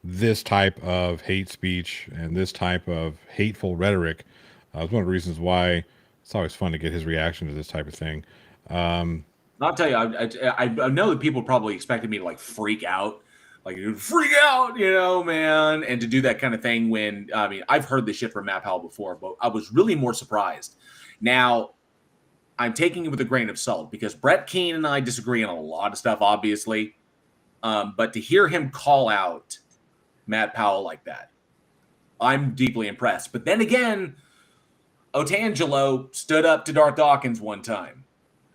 this type of hate speech and this type of hateful rhetoric. It's one of the reasons why it's always fun to get his reaction to this type of thing. I'll tell you, I know that people probably expected me to like freak out, man, and to do that kind of thing when, I've heard this shit from Matt Powell before, but I was really more surprised. Now, I'm taking it with a grain of salt because Brett Keane and I disagree on a lot of stuff, obviously. But to hear him call out Matt Powell like that, I'm deeply impressed. But then again, Otangelo stood up to Darth Dawkins one time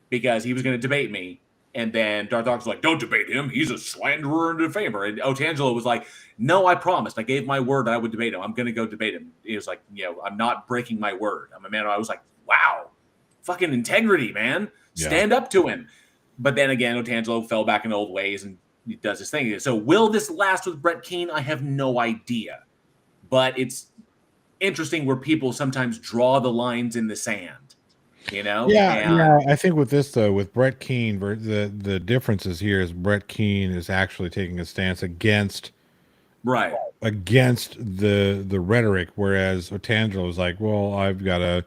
because he was going to debate me. And then Darth Dawkins was like, don't debate him. He's a slanderer and defamer. And Otangelo was like, no, I promised. I gave my word that I would debate him. I'm going to go debate him. He was like, I'm not breaking my word. I'm a man. I was like, wow, fucking integrity, man. Stand up to him. But then again, Otangelo fell back in old ways and he does his thing. So will this last with Brett Keane? I have no idea. But it's interesting where people sometimes draw the lines in the sand. I think with this though, with Brett Keane, the differences here is Brett Keane is actually taking a stance against the rhetoric, whereas Otangelo was like, well, I've got to,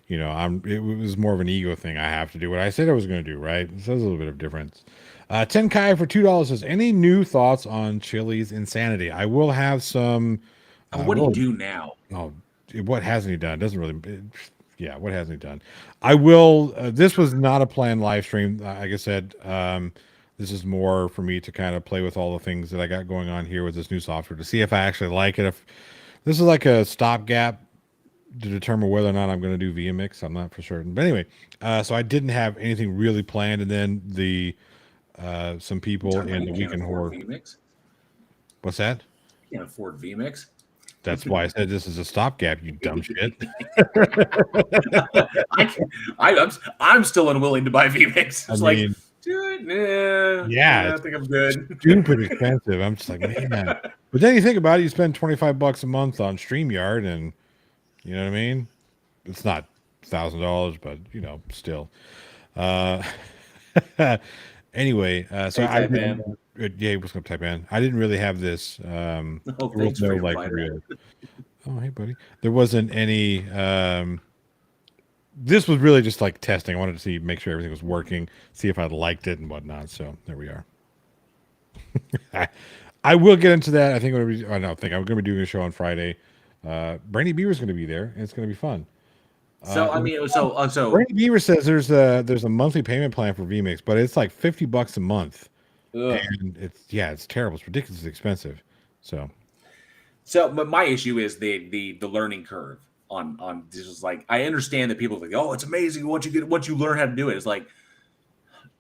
it was more of an ego thing. I have to do what I said I was going to do, right? So there's a little bit of difference. Tenkai for $2 says, any new thoughts on Chili's insanity? I will have some. What do you do now? Oh, what hasn't he done? Doesn't really. What hasn't he done? I will. This was not a planned live stream. Like I said, this is more for me to kind of play with all the things that I got going on here with this new software to see if I actually like it. If this is like a stopgap to determine whether or not I'm going to do VMix, I'm not for certain. But anyway, so I didn't have anything really planned, and then some people in the Weekend Horror. VMix? What's that? You can't afford VMix. That's why I said this is a stopgap, you dumb shit. I'm still unwilling to buy VMix. It's I think I'm good. Stupid expensive. I'm just like, man. But then you think about it, you spend $25 a month on StreamYard, and you know what I mean? It's not $1,000, but still. Anyway, so I didn't. Yeah, he was going to type in. I didn't really have this. Thanks for real. Oh, hey, buddy. There wasn't any. This was really just like testing. I wanted to make sure everything was working, see if I liked it and whatnot. So there we are. I will get into that. I think I'm going to be doing a show on Friday. Brandy Beaver's going to be there, and it's going to be fun. So Brandy Beaver says there's a monthly payment plan for VMix, but it's like $50 a month. and it's terrible. It's ridiculously expensive. So but my issue is the learning curve on this is like, I understand that people are like, oh, it's amazing once you learn how to do it. It's like,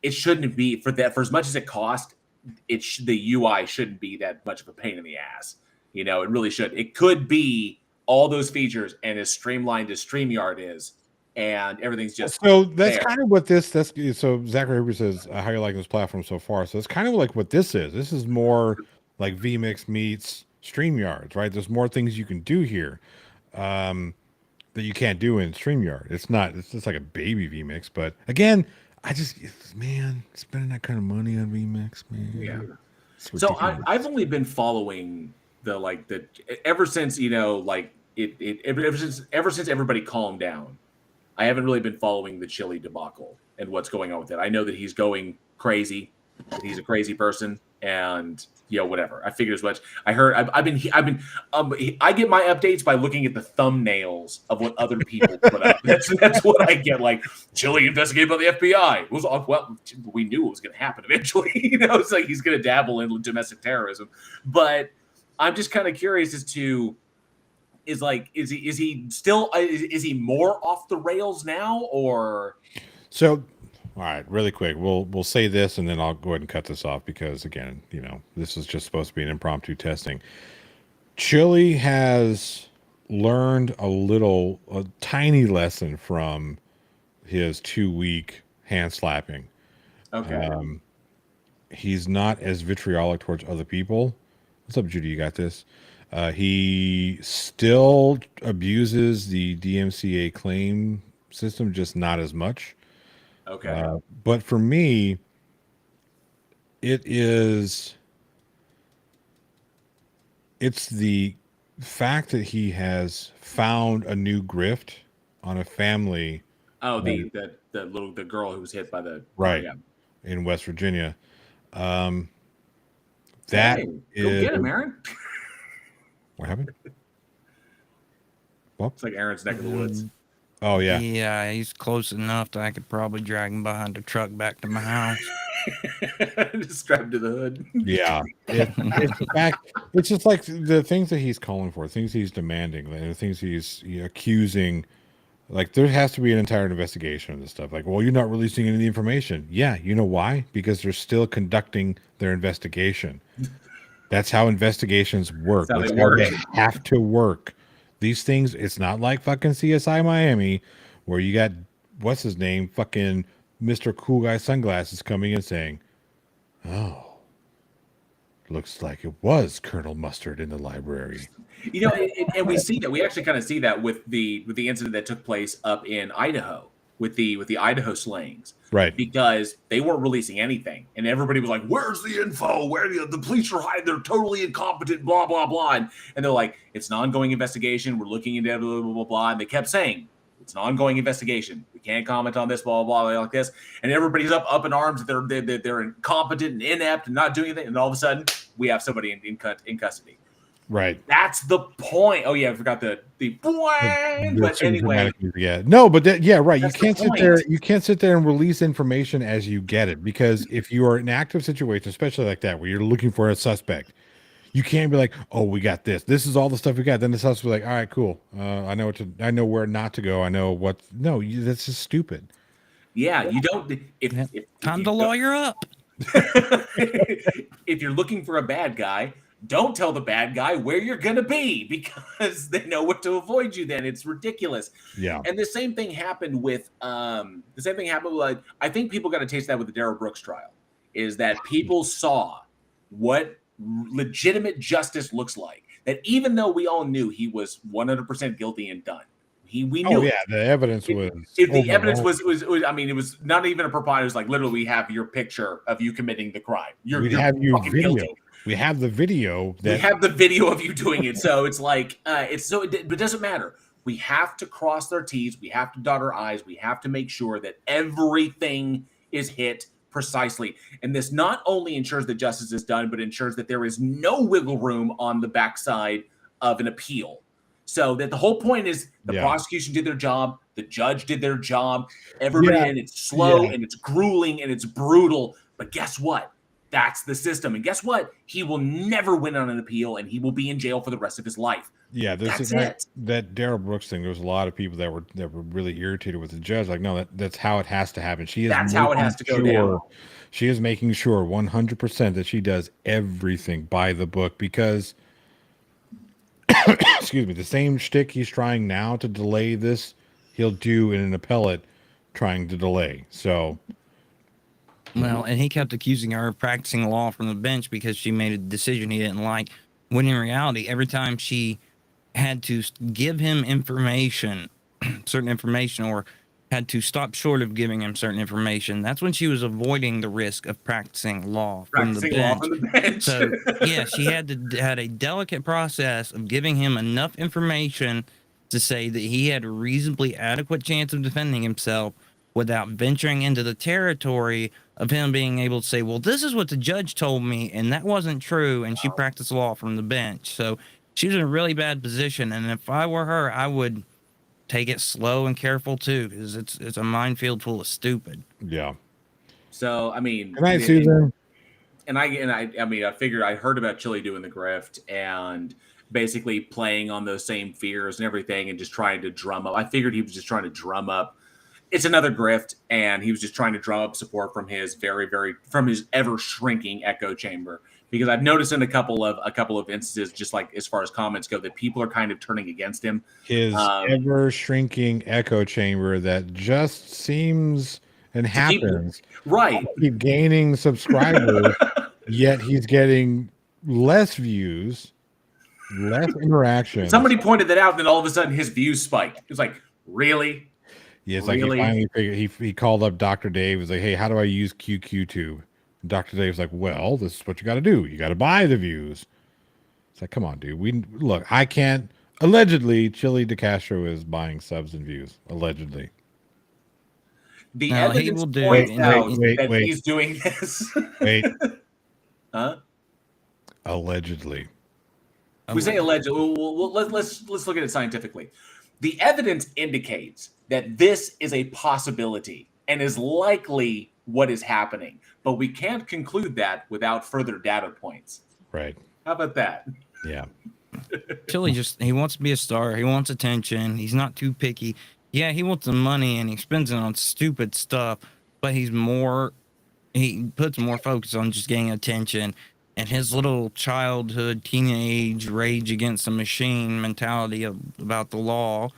it shouldn't be for as much as it costs. The UI shouldn't be that much of a pain in the ass. It really should. It could be all those features and as streamlined as StreamYard is, and everything's just so that's there. kind of what this. That's so Zachary Hoover says, how you like this platform so far. So it's kind of like what this is. This is more like vMix meets StreamYard, right? There's more things you can do here that you can't do in StreamYard. It's just like a baby vMix, but again, spending that kind of money on vMix, man. Yeah. So I've only been following ever since ever since everybody calmed down. I haven't really been following the Chili debacle and what's going on with it. I know that he's going crazy, that he's a crazy person, and whatever. I figured as much. I heard. I get my updates by looking at the thumbnails of what other people put up. That's what I get. Like, Chili investigated by the FBI. It was, well, we knew it was going to happen eventually. It's like he's going to dabble in domestic terrorism. But I'm just kind of curious as to is he still is he more off the rails now, or so? All right, really quick. We'll say this, and then I'll go ahead and cut this off because, again, this is just supposed to be an impromptu testing. Chili has learned a tiny lesson from his 2-week hand slapping. Okay. He's not as vitriolic towards other people. What's up, Judy? You got this? He still abuses the DMCA claim system, just not as much. Okay. But for me, it's the fact that he has found a new grift on a family. Oh, the girl who was hit by the in West Virginia. Go get him, Aaron. What happened? Well, it's like Aaron's neck of the woods. Oh yeah. Yeah, he's close enough that I could probably drag him behind a truck back to my house. Just strap him to the hood. Yeah. It's just like the things that he's calling for, things he's demanding, and the things he's accusing. Like, there has to be an entire investigation of this stuff. Like, well, you're not releasing any of the information. Yeah, you know why? Because they're still conducting their investigation. That's how investigations work. That's how they have to work. These things, it's not like fucking CSI Miami, where you got, what's his name, fucking Mr. Cool Guy Sunglasses coming in saying, oh, looks like it was Colonel Mustard in the library. And we see that. We actually kind of see that with the incident that took place up in Idaho with the Idaho slayings, right? Because they weren't releasing anything, and everybody was like, "Where's the info? Where the police are hiding? They're totally incompetent." Blah blah blah, and they're like, "It's an ongoing investigation. We're looking into blah blah blah blah." And they kept saying, "It's an ongoing investigation. We can't comment on this." Blah blah blah, like this, and everybody's up in arms. They're incompetent and inept and not doing anything, and all of a sudden, we have somebody in custody. Right. That's the point. Oh yeah, I forgot the but anyway. Yeah. No, but right. You can't sit there. You can't sit there and release information as you get it, because if you are in an active situation, especially like that, where you're looking for a suspect, you can't be like, "Oh, we got this. This is all the stuff we got." Then the suspect will be like, "All right, cool. I know where not to go. I know what." No, that's just stupid. Yeah, you don't. Time to lawyer up. If you're looking for a bad guy, don't tell the bad guy where you're going to be, because they know what to avoid you. Then it's ridiculous. Yeah. And the same thing happened with I think people got a taste of that with the Darrell Brooks trial, is that people saw what legitimate justice looks like. That even though we all knew he was 100% guilty and done, we knew. Oh yeah, the evidence was. The evidence was. I mean, it was not even a propriety. It was like, literally, we have your picture of you committing the crime. We have your video. Guilty. We have the video. We have the video of you doing it. So it's like, but it doesn't matter. We have to cross their T's. We have to dot our I's. We have to make sure that everything is hit precisely. And this not only ensures that justice is done, but ensures that there is no wiggle room on the backside of an appeal. So that the whole point is the prosecution did their job, the judge did their job, everybody, and it's slow and it's grueling and it's brutal. But guess what? That's the system. And guess what? He will never win on an appeal, and he will be in jail for the rest of his life. Yeah, that's it. That Daryl Brooks thing. There was a lot of people that were really irritated with the judge. Like, no, that's how it has to happen. That's how it has to go down. She is making sure 100% that she does everything by the book because, excuse me, the same shtick he's trying now to delay this, he'll do in an appellate trying to delay. So. Well, and he kept accusing her of practicing law from the bench because she made a decision he didn't like. When in reality, every time she had to give him information, certain information, or had to stop short of giving him certain information, that's when she was avoiding the risk of practicing law from the bench. So, yeah, she had a delicate process of giving him enough information to say that he had a reasonably adequate chance of defending himself without venturing into the territory of him being able to say, well, this is what the judge told me, and that wasn't true, and she practiced law from the bench. So she was in a really bad position, and if I were her, I would take it slow and careful, too, because it's a minefield full of stupid. Yeah. So, I mean... Good night, Susan. I mean, I figured I heard about Chili doing the grift and basically playing on those same fears and everything and just trying to drum up. I figured he was just trying to drum up. It's another grift, and he was just trying to drum up support from his from his ever shrinking echo chamber. Because I've noticed in a couple of instances, just like as far as comments go, that people are kind of turning against him. His ever shrinking echo chamber that just seems and happens. Keep gaining subscribers, yet he's getting less views, less interaction. Somebody pointed that out, and then all of a sudden his views spiked. It was like, really? Yeah, it's like he finally figured. He called up Dr. Dave. He was like, hey, how do I use QQTube? Dr. Dave's like, well, this is what you got to do. You got to buy the views. It's like, come on, dude. Look, I can't. Allegedly, Chili DeCastro is buying subs and views. Allegedly. The evidence points out that he's doing this. Wait. Huh? Allegedly. We say allegedly. Well, let's look at it scientifically. The evidence indicates that this is a possibility and is likely what is happening, but we can't conclude that without further data points. Right. How about that? Yeah. Chili he wants to be a star. He wants attention. He's not too picky. Yeah, he wants the money and he spends it on stupid stuff, but he puts more focus on just getting attention. And his little childhood, teenage rage against the machine mentality about the law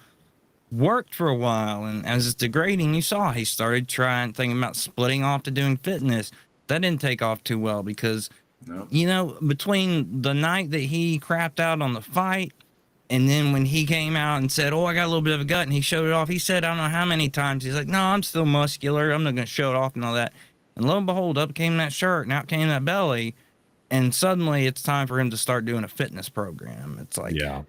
worked for a while. And as it's degrading, you saw he started thinking about splitting off to doing fitness. That didn't take off too well because, between the night that he crapped out on the fight and then when he came out and said, oh, I got a little bit of a gut, and he showed it off, he said, I don't know how many times, he's like, no, I'm still muscular. I'm not going to show it off and all that. And lo and behold, up came that shirt and out came that belly. And suddenly it's time for him to start doing a fitness program. It's like, you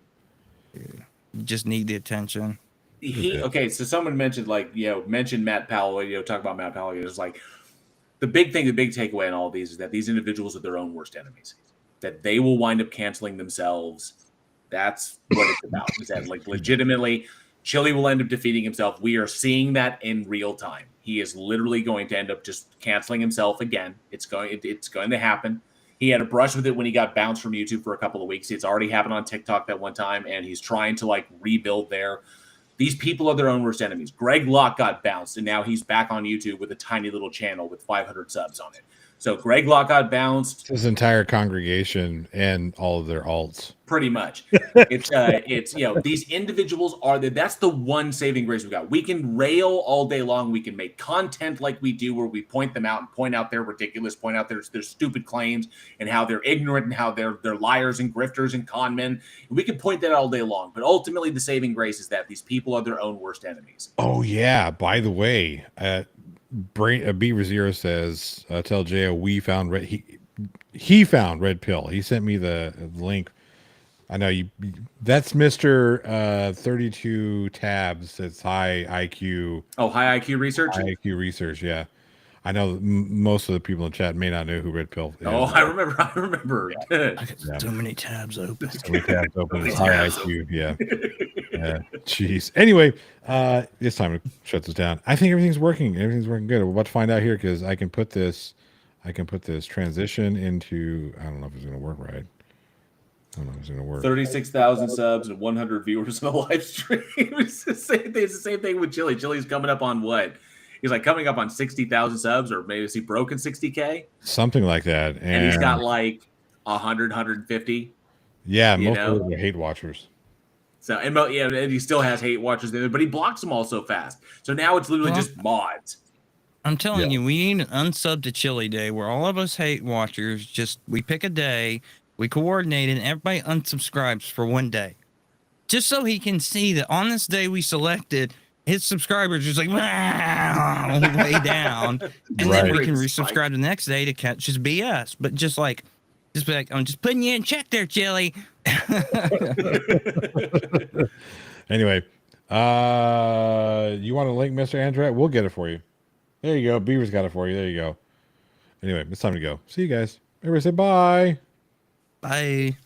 just need the attention. Okay, so someone mentioned mentioned Matt Powell, talk about Matt Powell. It's like the big takeaway in all of these is that these individuals are their own worst enemies, that they will wind up canceling themselves. That's what it's about. Is that legitimately Chili will end up defeating himself. We are seeing that in real time. He is literally going to end up just canceling himself again. It's going to happen. He had a brush with it when he got bounced from YouTube for a couple of weeks. It's already happened on TikTok that one time, and he's trying to rebuild there. These people are their own worst enemies. Greg Locke got bounced, and now he's back on YouTube with a tiny little channel with 500 subs on it. So Greg Locke got bounced. His entire congregation and all of their alts. Pretty much. It's these individuals that's the one saving grace we got. We can rail all day long. We can make content like we do where we point them out and point out their ridiculous, point out their stupid claims and how they're ignorant and how they're liars and grifters and con men. We can point that out all day long. But ultimately the saving grace is that these people are their own worst enemies. Oh yeah. By the way, Beaver Zero says, tell J.O. we found he found Red Pill. He sent me the link. I know you. That's Mr. 32 tabs. It's high IQ. Oh, high IQ research. High IQ research. Yeah, I know most of the people in chat may not know who Red Pill is. Oh, I remember. Yeah. I got so many tabs open. So many tabs open. It's high IQ. Yeah. Jeez. Anyway, it's time to shut this down. I think everything's working. Everything's working good. We're about to find out here because I can put this I can put this transition into. I don't know if it's going to work right. I don't know if it's going to work. 36,000 subs and 100 viewers on a live stream. It's the same thing with Chili. Chili's coming up on what? He's like coming up on 60,000 subs, or maybe is he broken 60K? Something like that. And he's got like 100, 150. Yeah, most of them are hate watchers. So, and he still has hate watchers in there, but he blocks them all so fast. So now it's literally just mods. I'm telling you, we need an unsub to Chili Day where all of us hate watchers, we pick a day, we coordinate, and everybody unsubscribes for one day. Just so he can see that on this day we selected, his subscribers just like way down. And then we can resubscribe the next day to catch his BS. But just be like, I'm just putting you in check there, Chili. Anyway, you want a link, Mr. Andret? We'll get it for you. There you go. Beaver's got it for you. There you go. Anyway, it's time to go. See you guys. Everybody say bye. Bye.